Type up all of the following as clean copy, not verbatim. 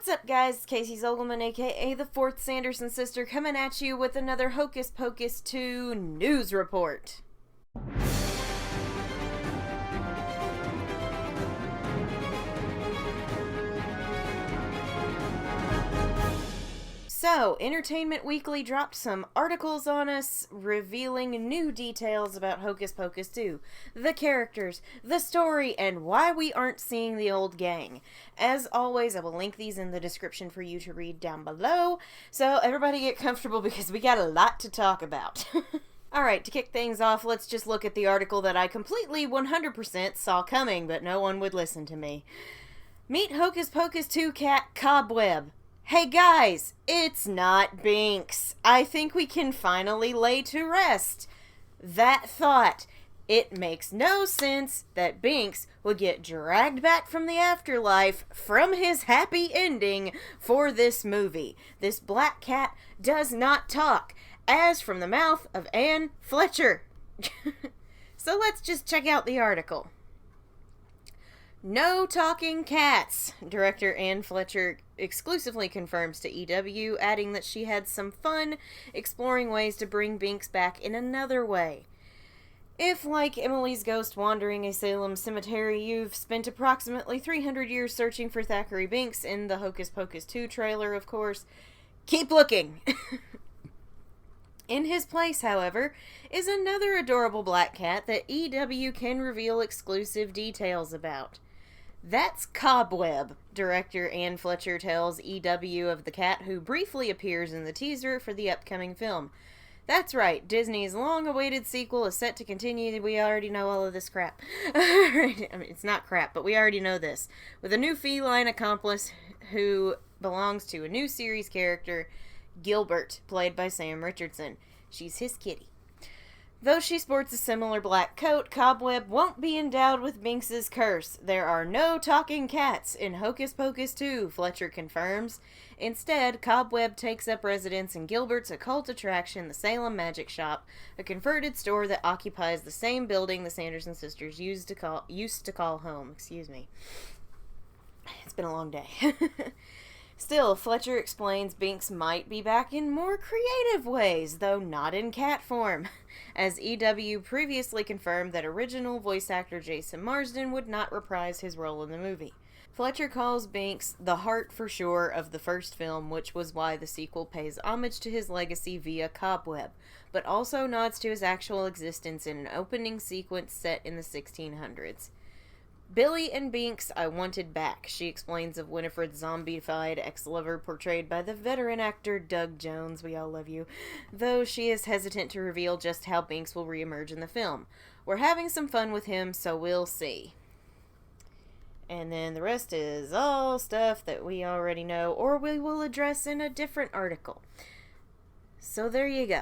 up, guys? It's Casey Zogelman, aka the Fourth Sanderson Sister, coming at you with another Hocus Pocus 2 news report. So, Entertainment Weekly dropped some articles on us revealing new details about Hocus Pocus 2, the characters, the story, and why we aren't seeing the old gang. As always, I will link these in the description for you to read down below, so everybody get comfortable because we got a lot to talk about. Alright, to kick things off, let's just look at the article that I completely 100% saw coming, but no one would listen to me. Meet Hocus Pocus 2 cat Cobweb. Hey guys, it's not Binks. I think we can finally lay to rest that thought. It makes no sense that Binks would get dragged back from the afterlife from his happy ending for this movie. This black cat does not talk, as from the mouth of Anne Fletcher. So let's just check out the article. No talking cats, director Anne Fletcher exclusively confirms to EW, adding that she had some fun exploring ways to bring Binks back in another way. If, like Emily's ghost wandering a Salem cemetery, you've spent approximately 300 years searching for Thackeray Binks in the Hocus Pocus 2 trailer, of course, keep looking! In his place, however, is another adorable black cat that EW can reveal exclusive details about. That's Cobweb, director Anne Fletcher tells EW of the cat who briefly appears in the teaser for the upcoming film. That's right, Disney's long-awaited sequel is set to continue. We already know all of this crap. I mean, it's not crap, but we already know this. With a new feline accomplice who belongs to a new series character, Gilbert, played by Sam Richardson. She's his kitty. Though she sports a similar black coat, Cobweb won't be endowed with Binks's curse. There are no talking cats in Hocus Pocus 2, Fletcher confirms. Instead, Cobweb takes up residence in Gilbert's occult attraction, the Salem Magic Shop, a converted store that occupies the same building the Sanderson sisters used to call home. Excuse me. It's been a long day. Still, Fletcher explains Binks might be back in more creative ways, though not in cat form, as EW previously confirmed that original voice actor Jason Marsden would not reprise his role in the movie. Fletcher calls Binks the heart for sure of the first film, which was why the sequel pays homage to his legacy via Cobweb, but also nods to his actual existence in an opening sequence set in the 1600s. Billy and Binks I wanted back, she explains of Winifred's zombified ex-lover portrayed by the veteran actor Doug Jones, we all love you, though she is hesitant to reveal just how Binks will reemerge in the film. We're having some fun with him, so we'll see. And then the rest is all stuff that we already know, or we will address in a different article. So there you go.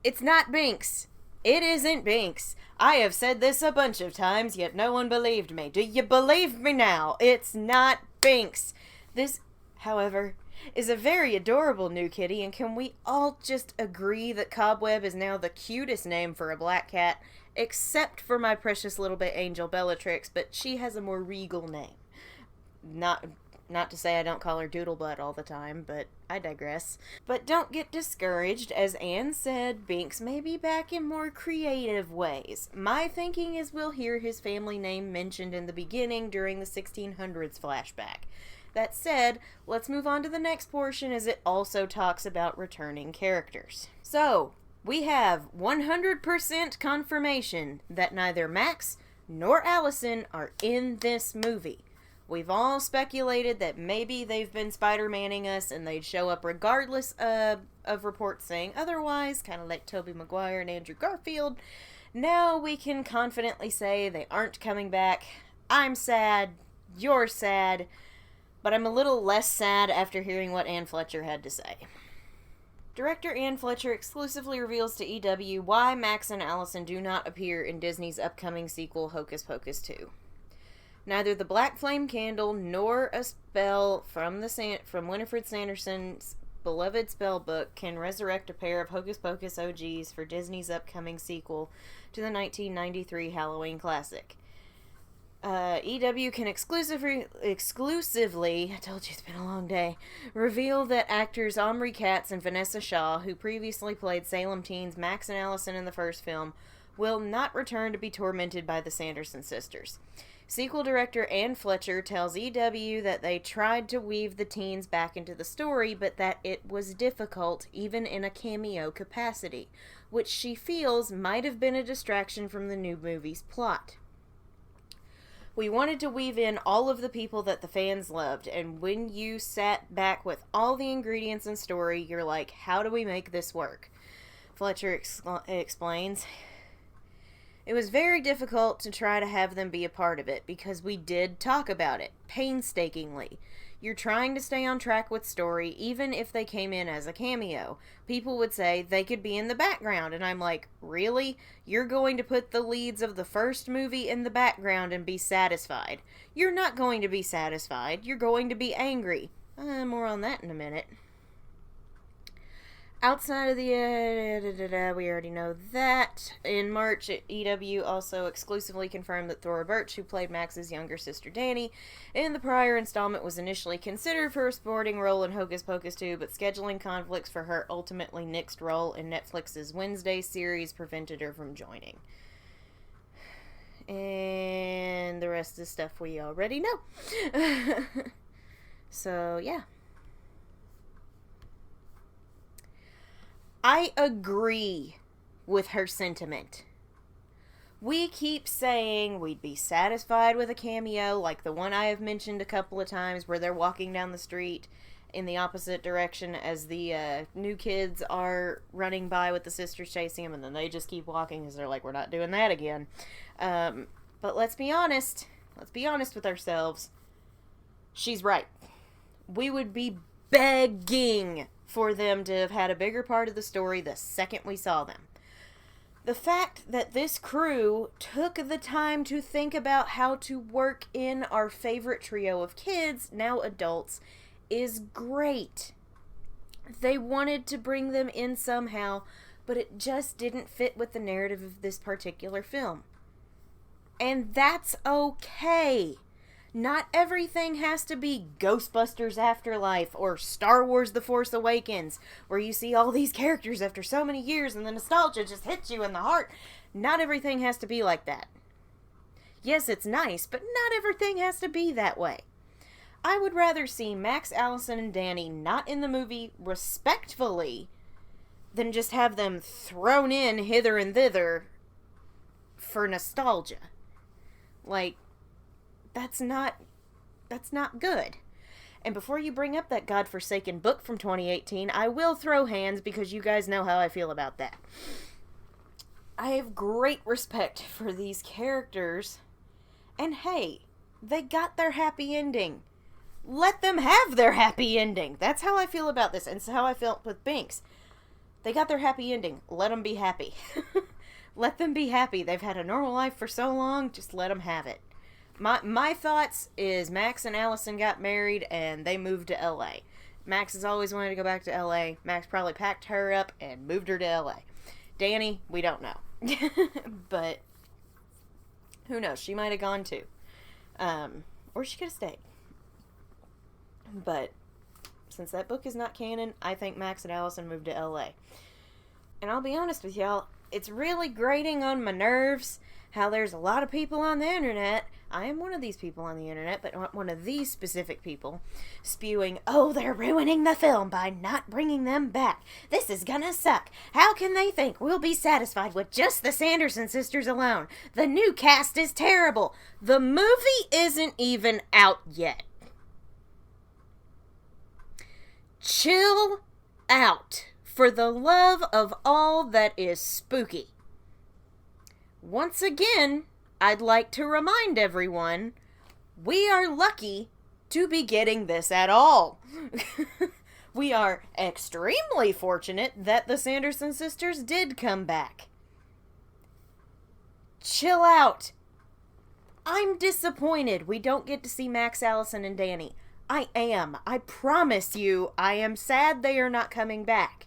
It's not Binks. It isn't Binks. I have said this a bunch of times, yet no one believed me. Do you believe me now? It's not Binks. This, however, is a very adorable new kitty, and can we all just agree that Cobweb is now the cutest name for a black cat, except for my precious little bit angel Bellatrix, but she has a more regal name. Not to say I don't call her Doodlebutt all the time, but I digress. But don't get discouraged. As Anne said, Binks may be back in more creative ways. My thinking is we'll hear his family name mentioned in the beginning during the 1600s flashback. That said, let's move on to the next portion as it also talks about returning characters. So, we have 100% confirmation that neither Max nor Allison are in this movie. We've all speculated that maybe they've been Spider-Manning us and they'd show up regardless of reports saying otherwise, kind of like Tobey Maguire and Andrew Garfield. Now we can confidently say they aren't coming back. I'm sad, you're sad, but I'm a little less sad after hearing what Anne Fletcher had to say. Director Anne Fletcher exclusively reveals to EW why Max and Allison do not appear in Disney's upcoming sequel, Hocus Pocus 2. Neither the Black Flame Candle nor a spell from Winifred Sanderson's beloved spell book can resurrect a pair of Hocus Pocus OGs for Disney's upcoming sequel to the 1993 Halloween classic. EW can exclusively, I told you it's been a long day, reveal that actors Omri Katz and Vanessa Shaw, who previously played Salem teens Max and Allison in the first film, will not return to be tormented by the Sanderson sisters. Sequel director Ann Fletcher tells EW that they tried to weave the teens back into the story, but that it was difficult, even in a cameo capacity, which she feels might have been a distraction from the new movie's plot. We wanted to weave in all of the people that the fans loved, and when you sat back with all the ingredients and story, you're like, how do we make this work? Fletcher explains, it was very difficult to try to have them be a part of it, because we did talk about it, painstakingly. You're trying to stay on track with story, even if they came in as a cameo. People would say they could be in the background, and I'm like, really? You're going to put the leads of the first movie in the background and be satisfied? You're not going to be satisfied. You're going to be angry. More on that in a minute. Outside of the, we already know that. In March, EW also exclusively confirmed that Thora Birch, who played Max's younger sister Danny in the prior installment, was initially considered for a supporting role in Hocus Pocus 2, but scheduling conflicts for her ultimately nixed role in Netflix's Wednesday series prevented her from joining. And the rest is stuff we already know. So, yeah. I agree with her sentiment. We keep saying we'd be satisfied with a cameo like the one I have mentioned a couple of times where they're walking down the street in the opposite direction as the new kids are running by with the sisters chasing them, and then they just keep walking because they're like, we're not doing that again. But let's be honest. Let's be honest with ourselves. She's right. We would be begging for them to have had a bigger part of the story the second we saw them. The fact that this crew took the time to think about how to work in our favorite trio of kids, now adults, is great. They wanted to bring them in somehow, but it just didn't fit with the narrative of this particular film. And that's okay. Not everything has to be Ghostbusters Afterlife or Star Wars The Force Awakens, where you see all these characters after so many years and the nostalgia just hits you in the heart. Not everything has to be like that. Yes, it's nice, but not everything has to be that way. I would rather see Max, Allison, and Danny not in the movie respectfully than just have them thrown in hither and thither for nostalgia. Like, that's not good. And before you bring up that godforsaken book from 2018, I will throw hands because you guys know how I feel about that. I have great respect for these characters. And hey, they got their happy ending. Let them have their happy ending. That's how I feel about this. And it's how I felt with Binks. They got their happy ending. Let them be happy. Let them be happy. They've had a normal life for so long. Just let them have it. My thoughts is Max and Allison got married and they moved to LA. Max has always wanted to go back to LA. Max probably packed her up and moved her to LA. Danny, we don't know. But who knows? She might have gone too. Or she could have stayed. But since that book is not canon, I think Max and Allison moved to LA. And I'll be honest with y'all, it's really grating on my nerves how there's a lot of people on the internet, I am one of these people on the internet, but not one of these specific people, spewing, oh, they're ruining the film by not bringing them back. This is gonna suck. How can they think we'll be satisfied with just the Sanderson sisters alone? The new cast is terrible. The movie isn't even out yet. Chill out, for the love of all that is spooky. Once again, I'd like to remind everyone, we are lucky to be getting this at all. We are extremely fortunate that the Sanderson sisters did come back. Chill out. I'm disappointed we don't get to see Max, Allison, and Danny. I am. I promise you, I am sad they are not coming back.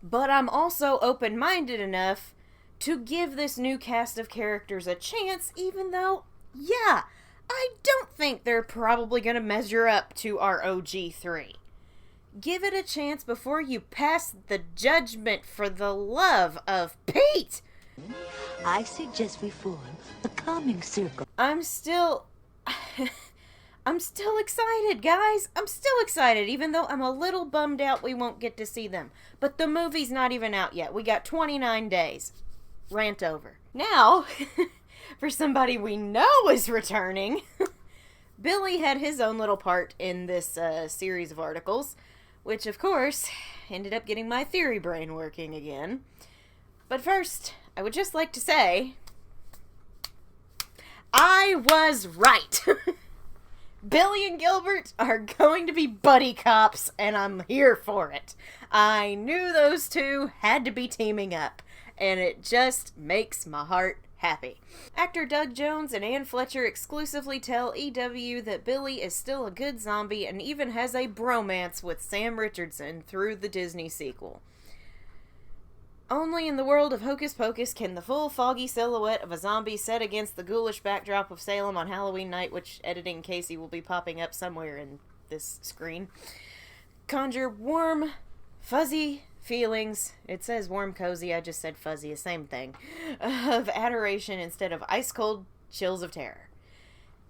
But I'm also open-minded enough to give this new cast of characters a chance, even though, yeah, I don't think they're probably going to measure up to our OG3. Give it a chance before you pass the judgment, for the love of Pete! I suggest we form a calming circle. I'm still excited, guys. I'm still excited, even though I'm a little bummed out we won't get to see them. But the movie's not even out yet. We got 29 days. Rant over. Now, for somebody we know is returning, Billy had his own little part in this series of articles, which, of course, ended up getting my theory brain working again. But first, I would just like to say, I was right. Billy and Gilbert are going to be buddy cops, and I'm here for it. I knew those two had to be teaming up, and it just makes my heart happy. Actor Doug Jones and Ann Fletcher exclusively tell EW that Billy is still a good zombie and even has a bromance with Sam Richardson through the Disney sequel. Only in the world of Hocus Pocus can the full foggy silhouette of a zombie set against the ghoulish backdrop of Salem on Halloween night, which editing Casey will be popping up somewhere in this screen, conjure warm, fuzzy feelings. It says warm, cozy, I just said fuzzy, same thing, of adoration instead of ice-cold chills of terror.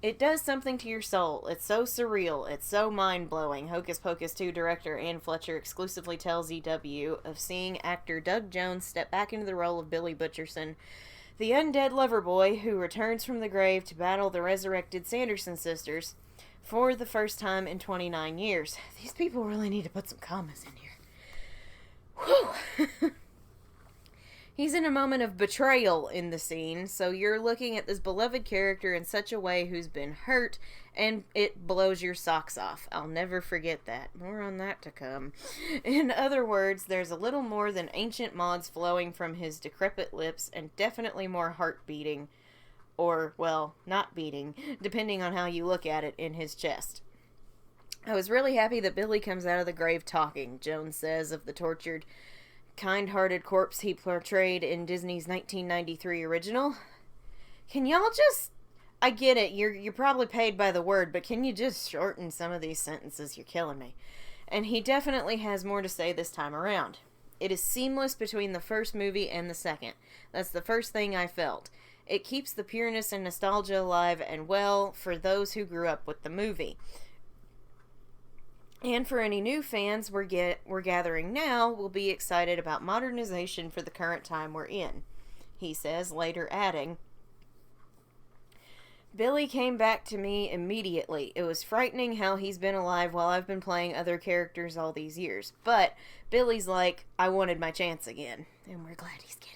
It does something to your soul. It's so surreal. It's so mind-blowing. Hocus Pocus 2 director Ann Fletcher exclusively tells EW of seeing actor Doug Jones step back into the role of Billy Butcherson, the undead lover boy who returns from the grave to battle the resurrected Sanderson sisters for the first time in 29 years. These people really need to put some commas in here. Whew! He's in a moment of betrayal in the scene, so you're looking at this beloved character in such a way who's been hurt, and it blows your socks off. I'll never forget that. More on that to come. In other words, there's a little more than ancient mods flowing from his decrepit lips, and definitely more heart beating, or, well, not beating, depending on how you look at it, in his chest. I was really happy that Billy comes out of the grave talking, Jones says of the tortured, kind-hearted corpse he portrayed in Disney's 1993 original. Can y'all just... I get it, you're probably paid by the word, but can you just shorten some of these sentences? You're killing me. And he definitely has more to say this time around. It is seamless between the first movie and the second. That's the first thing I felt. It keeps the pureness and nostalgia alive and well for those who grew up with the movie. And for any new fans we're gathering now, we'll be excited about modernization for the current time we're in, he says, later adding, Billy came back to me immediately. It was frightening how he's been alive while I've been playing other characters all these years. But Billy's like, I wanted my chance again. And we're glad he's getting it.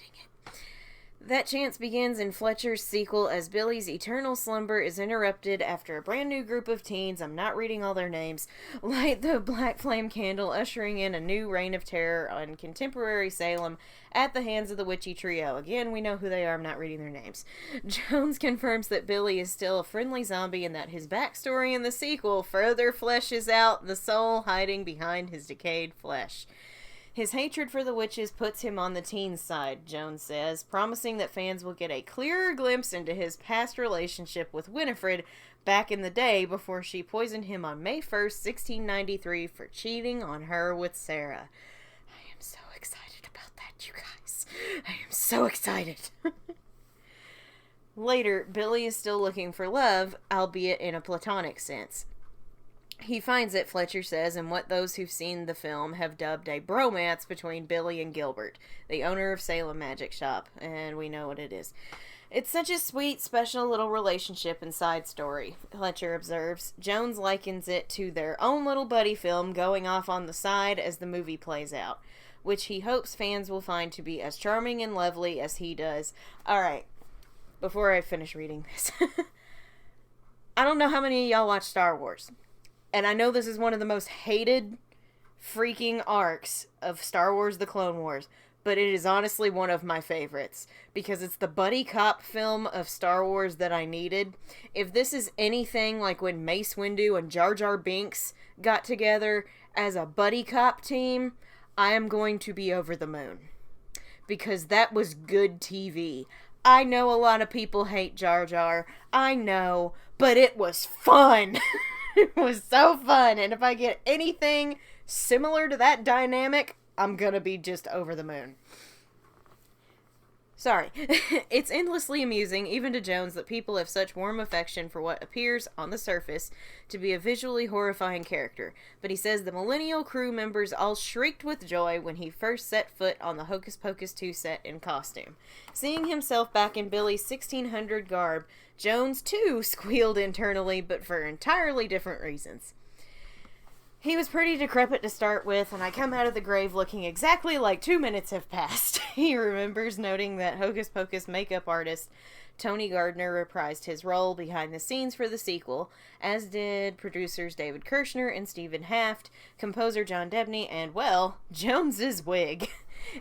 That chance begins in Fletcher's sequel as Billy's eternal slumber is interrupted after a brand new group of teens, I'm not reading all their names, light the black flame candle, ushering in a new reign of terror on contemporary Salem at the hands of the witchy trio. Again, we know who they are, I'm not reading their names. Jones confirms that Billy is still a friendly zombie and that his backstory in the sequel further fleshes out the soul hiding behind his decayed flesh. His hatred for the witches puts him on the teen side, Jones says, promising that fans will get a clearer glimpse into his past relationship with Winifred back in the day before she poisoned him on May 1st, 1693 for cheating on her with Sarah. I am so excited about that, you guys. I am so excited. Later, Billy is still looking for love, albeit in a platonic sense. He finds it, Fletcher says, in what those who've seen the film have dubbed a bromance between Billy and Gilbert, the owner of Salem Magic Shop, and we know what it is. It's such a sweet, special little relationship and side story, Fletcher observes. Jones likens it to their own little buddy film going off on the side as the movie plays out, which he hopes fans will find to be as charming and lovely as he does. Alright, before I finish reading this, I don't know how many of y'all watch Star Wars. And I know this is one of the most hated freaking arcs of Star Wars The Clone Wars, but it is honestly one of my favorites, because it's the buddy cop film of Star Wars that I needed. If this is anything like when Mace Windu and Jar Jar Binks got together as a buddy cop team, I am going to be over the moon. because that was good TV. I know a lot of people hate Jar Jar. I know, but it was fun. It was so fun. And if I get anything similar to that dynamic, I'm gonna be just over the moon. Sorry. It's endlessly amusing, even to Jones, that people have such warm affection for what appears, on the surface, to be a visually horrifying character. But he says the Millennial crew members all shrieked with joy when he first set foot on the Hocus Pocus 2 set in costume. Seeing himself back in Billy's 1600 garb, Jones too squealed internally, but for entirely different reasons. He was pretty decrepit to start with, and I come out of the grave looking exactly like 2 minutes have passed. He remembers noting that Hocus Pocus makeup artist Tony Gardner reprised his role behind the scenes for the sequel, as did producers David Kirshner and Stephen Haft, composer John Debney, and, well, Jones's wig.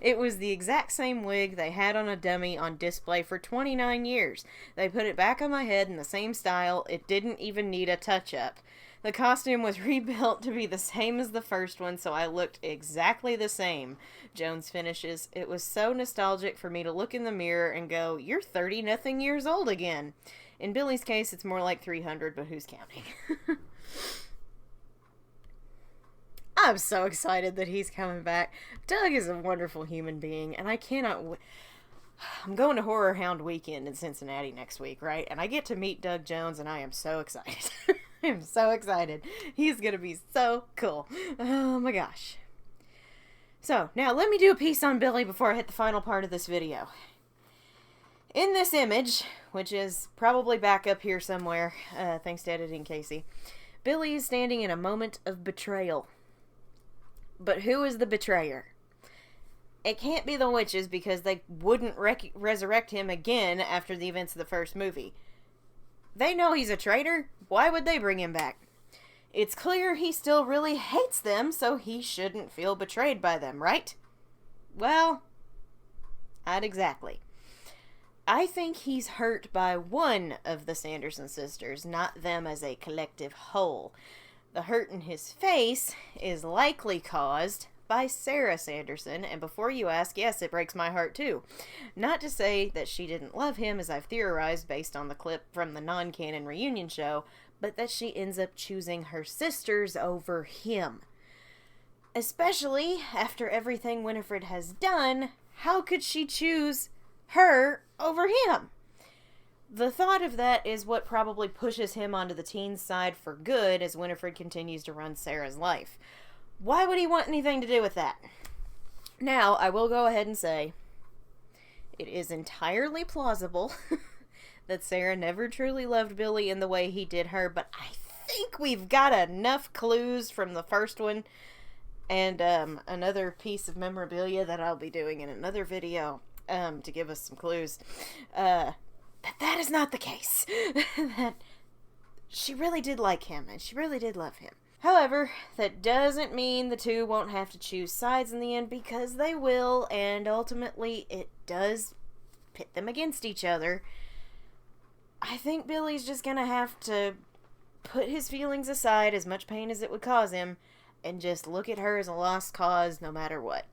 It was the exact same wig they had on a dummy on display for 29 years. They put it back on my head in the same style. It didn't even need a touch-up. The costume was rebuilt to be the same as the first one, so I looked exactly the same. Jones finishes, it was so nostalgic for me to look in the mirror and go, you're 30-nothing years old again. In Billy's case, it's more like 300, but who's counting? I'm so excited that he's coming back. Doug is a wonderful human being, and I cannot... I'm going to Horror Hound Weekend in Cincinnati next week, right? And I get to meet Doug Jones, and I am so excited. I'm so excited. He's going to be so cool. Oh my gosh. So, now let me do a piece on Billy before I hit the final part of this video. In this image, which is probably back up here somewhere, thanks to editing Casey, Billy is standing in a moment of betrayal. But who is the betrayer? It can't be the witches because they wouldn't resurrect him again after the events of the first movie. They know he's a traitor. Why would they bring him back? It's clear he still really hates them, so he shouldn't feel betrayed by them, right? Well, not exactly. I think he's hurt by one of the Sanderson sisters, not them as a collective whole. The hurt in his face is likely caused by Sarah Sanderson, and before you ask, yes, it breaks my heart too. Not to say that she didn't love him, as I've theorized based on the clip from the non-canon reunion show, but that she ends up choosing her sisters over him. Especially after everything Winifred has done, how could she choose her over him? The thought of that is what probably pushes him onto the teen's side for good as Winifred continues to run Sarah's life. Why would he want anything to do with that? Now, I will go ahead and say, it is entirely plausible that Sarah never truly loved Billy in the way he did her, but I think we've got enough clues from the first one and another piece of memorabilia that I'll be doing in another video to give us some clues, that is not the case. That she really did like him, and she really did love him. However, that doesn't mean the two won't have to choose sides in the end, because they will, and ultimately it does pit them against each other. I think Billy's just gonna have to put his feelings aside, as much pain as it would cause him, and just look at her as a lost cause no matter what.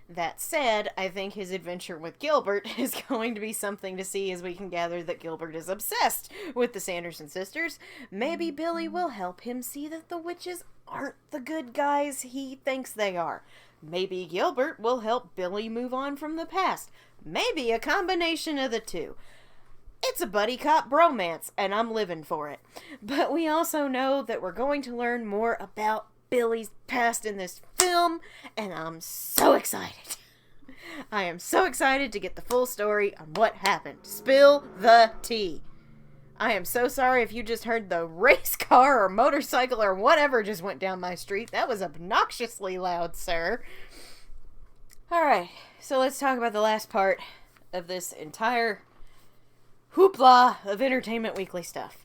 That said, I think his adventure with Gilbert is going to be something to see, as we can gather that Gilbert is obsessed with the Sanderson sisters. Maybe Billy will help him see that the witches aren't the good guys he thinks they are. Maybe Gilbert will help Billy move on from the past. Maybe a combination of the two. It's a buddy cop bromance, and I'm living for it. But we also know that we're going to learn more about Billy's past in this film, and I'm so excited. I am so excited to get the full story on what happened. Spill the tea. I am so sorry if you just heard the race car or motorcycle or whatever just went down my street. That was obnoxiously loud, sir. Alright, so let's talk about the last part of this entire hoopla of Entertainment Weekly stuff.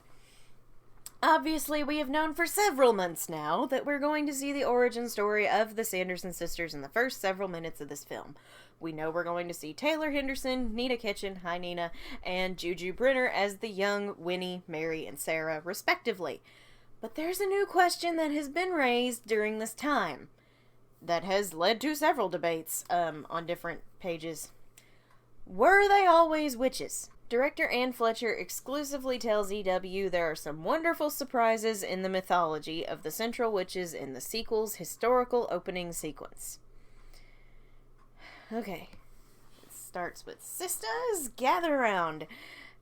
Obviously, we have known for several months now that we're going to see the origin story of the Sanderson sisters in the first several minutes of this film. We know we're going to see Taylor Henderson, Nina Kitchen, hi Nina, and Juju Brenner as the young Winnie, Mary, and Sarah, respectively. But there's a new question that has been raised during this time that has led to several debates on different pages. Were they always witches? Director Ann Fletcher exclusively tells EW there are some wonderful surprises in the mythology of the central witches in the sequel's historical opening sequence. Okay. It starts with Sisters, gather around.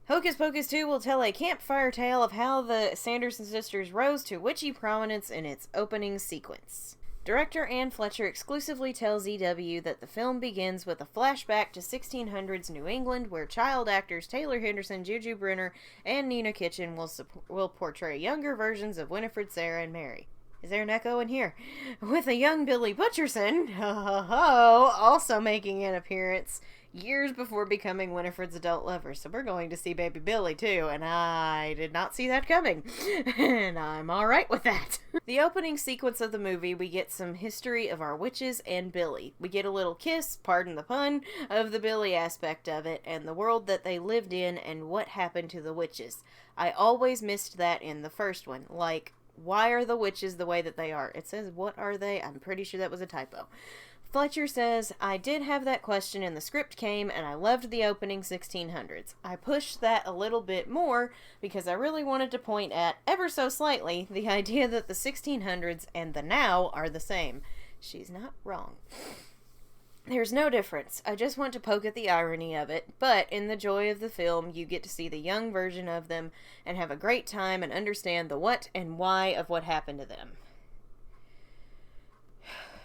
Hocus Pocus 2 will tell a campfire tale of how the Sanderson sisters rose to witchy prominence in its opening sequence. Director Ann Fletcher exclusively tells EW that the film begins with a flashback to 1600s New England, where child actors Taylor Henderson, Juju Brenner, and Nina Kitchen will portray younger versions of Winifred, Sarah, and Mary. Is there an echo in here? With a young Billy Butcherson, also making an appearance years before becoming Winifred's adult lover. So we're going to see baby Billy too, and I did not see that coming. And I'm alright with that. The opening sequence of the movie, we get some history of our witches and Billy. We get a little kiss, pardon the pun, of the Billy aspect of it, and the world that they lived in and what happened to the witches. I always missed that in the first one. Like, why are the witches the way that they are? It says, what are they? I'm pretty sure that was a typo. Fletcher says, I did have that question and the script came and I loved the opening 1600s. I pushed that a little bit more because I really wanted to point at, ever so slightly, the idea that the 1600s and the now are the same. She's not wrong. There's no difference. I just want to poke at the irony of it, but in the joy of the film, you get to see the young version of them and have a great time and understand the what and why of what happened to them.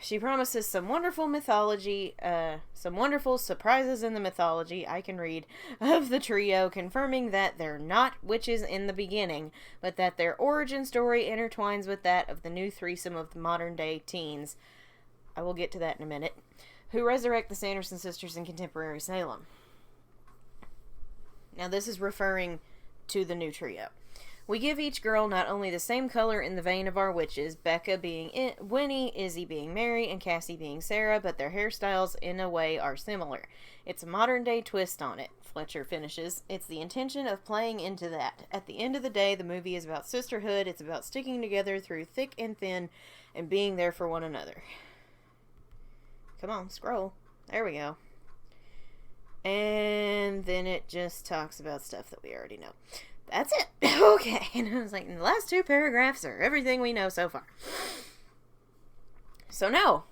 She promises some wonderful mythology, some wonderful surprises in the mythology, I can read, of the trio, confirming that they're not witches in the beginning, but that their origin story intertwines with that of the new threesome of the modern-day teens. I will get to that in a minute. Who resurrect the Sanderson sisters in contemporary Salem. Now this is referring to the new trio. We give each girl not only the same color in the vein of our witches, Becca being Winnie, Izzy being Mary, and Cassie being Sarah, but their hairstyles in a way are similar. It's a modern day twist on it, Fletcher finishes. It's the intention of playing into that. At the end of the day, the movie is about sisterhood, it's about sticking together through thick and thin, and being there for one another. Come on, scroll. There we go. And then it just talks about stuff that we already know. That's it. Okay. And I was like, the last two paragraphs are everything we know so far. So no,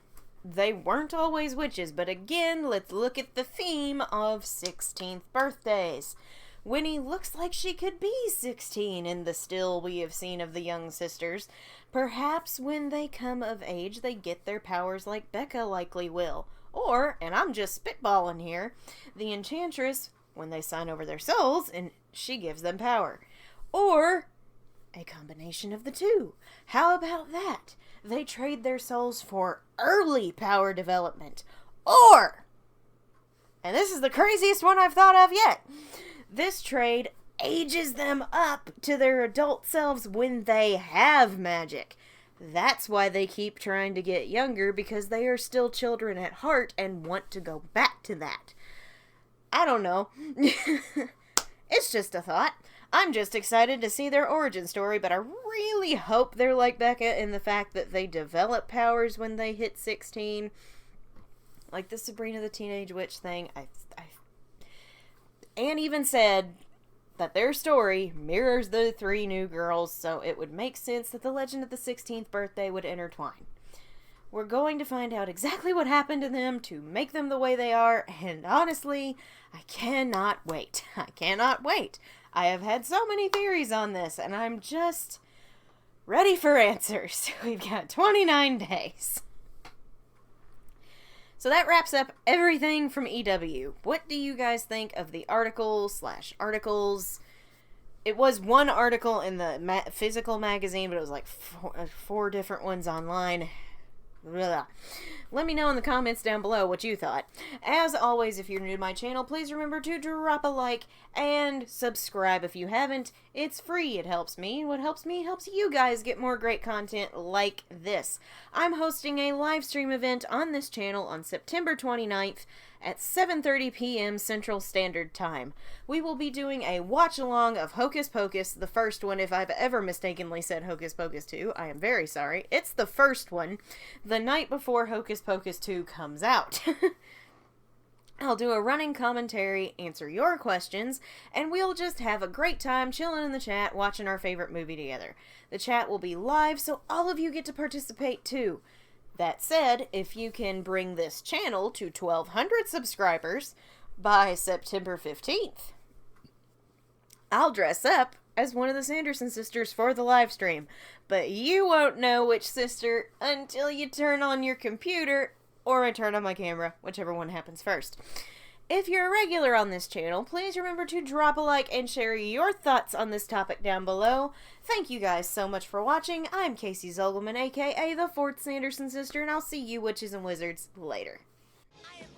they weren't always witches, but again, let's look at the theme of 16th birthdays. Winnie looks like she could be 16 in the still we have seen of the young sisters. Perhaps when they come of age, they get their powers like Becca likely will. Or, and I'm just spitballing here, the Enchantress, when they sign over their souls, and she gives them power. Or a combination of the two. How about that? They trade their souls for early power development. Or, and this is the craziest one I've thought of yet, this trade ages them up to their adult selves when they have magic. That's why they keep trying to get younger, because they are still children at heart and want to go back to that. I don't know. It's just a thought. I'm just excited to see their origin story, but I really hope they're like Becca in the fact that they develop powers when they hit 16. Like the Sabrina the Teenage Witch thing. Anne even said that their story mirrors the three new girls, so it would make sense that the legend of the 16th birthday would intertwine. We're going to find out exactly what happened to them to make them the way they are, and honestly, I cannot wait. I cannot wait. I have had so many theories on this, and I'm just ready for answers. We've got 29 days. So that wraps up everything from EW. What do you guys think of the articles? It was one article in the physical magazine, but it was like four different ones online. Blah. Let me know in the comments down below what you thought. As always, if you're new to my channel, please remember to drop a like and subscribe if you haven't. It's free. It helps me, and what helps me helps you guys get more great content like this. I'm hosting a live stream event on this channel on September 29th at 7:30 p.m. Central Standard Time. We will be doing a watch-along of Hocus Pocus, the first one. If I've ever mistakenly said Hocus Pocus 2, I am very sorry. It's the first one, the night before Hocus Pocus 2 comes out. I'll do a running commentary, answer your questions, and we'll just have a great time chilling in the chat watching our favorite movie together. The chat will be live, so all of you get to participate too. That said, if you can bring this channel to 1,200 subscribers by September 15th, I'll dress up as one of the Sanderson sisters for the live stream. But you won't know which sister until you turn on your computer or I turn on my camera, whichever one happens first. If you're a regular on this channel, please remember to drop a like and share your thoughts on this topic down below. Thank you guys so much for watching. I'm Casey Zogelman, aka the 4th Sanderson sister, and I'll see you witches and wizards later. I am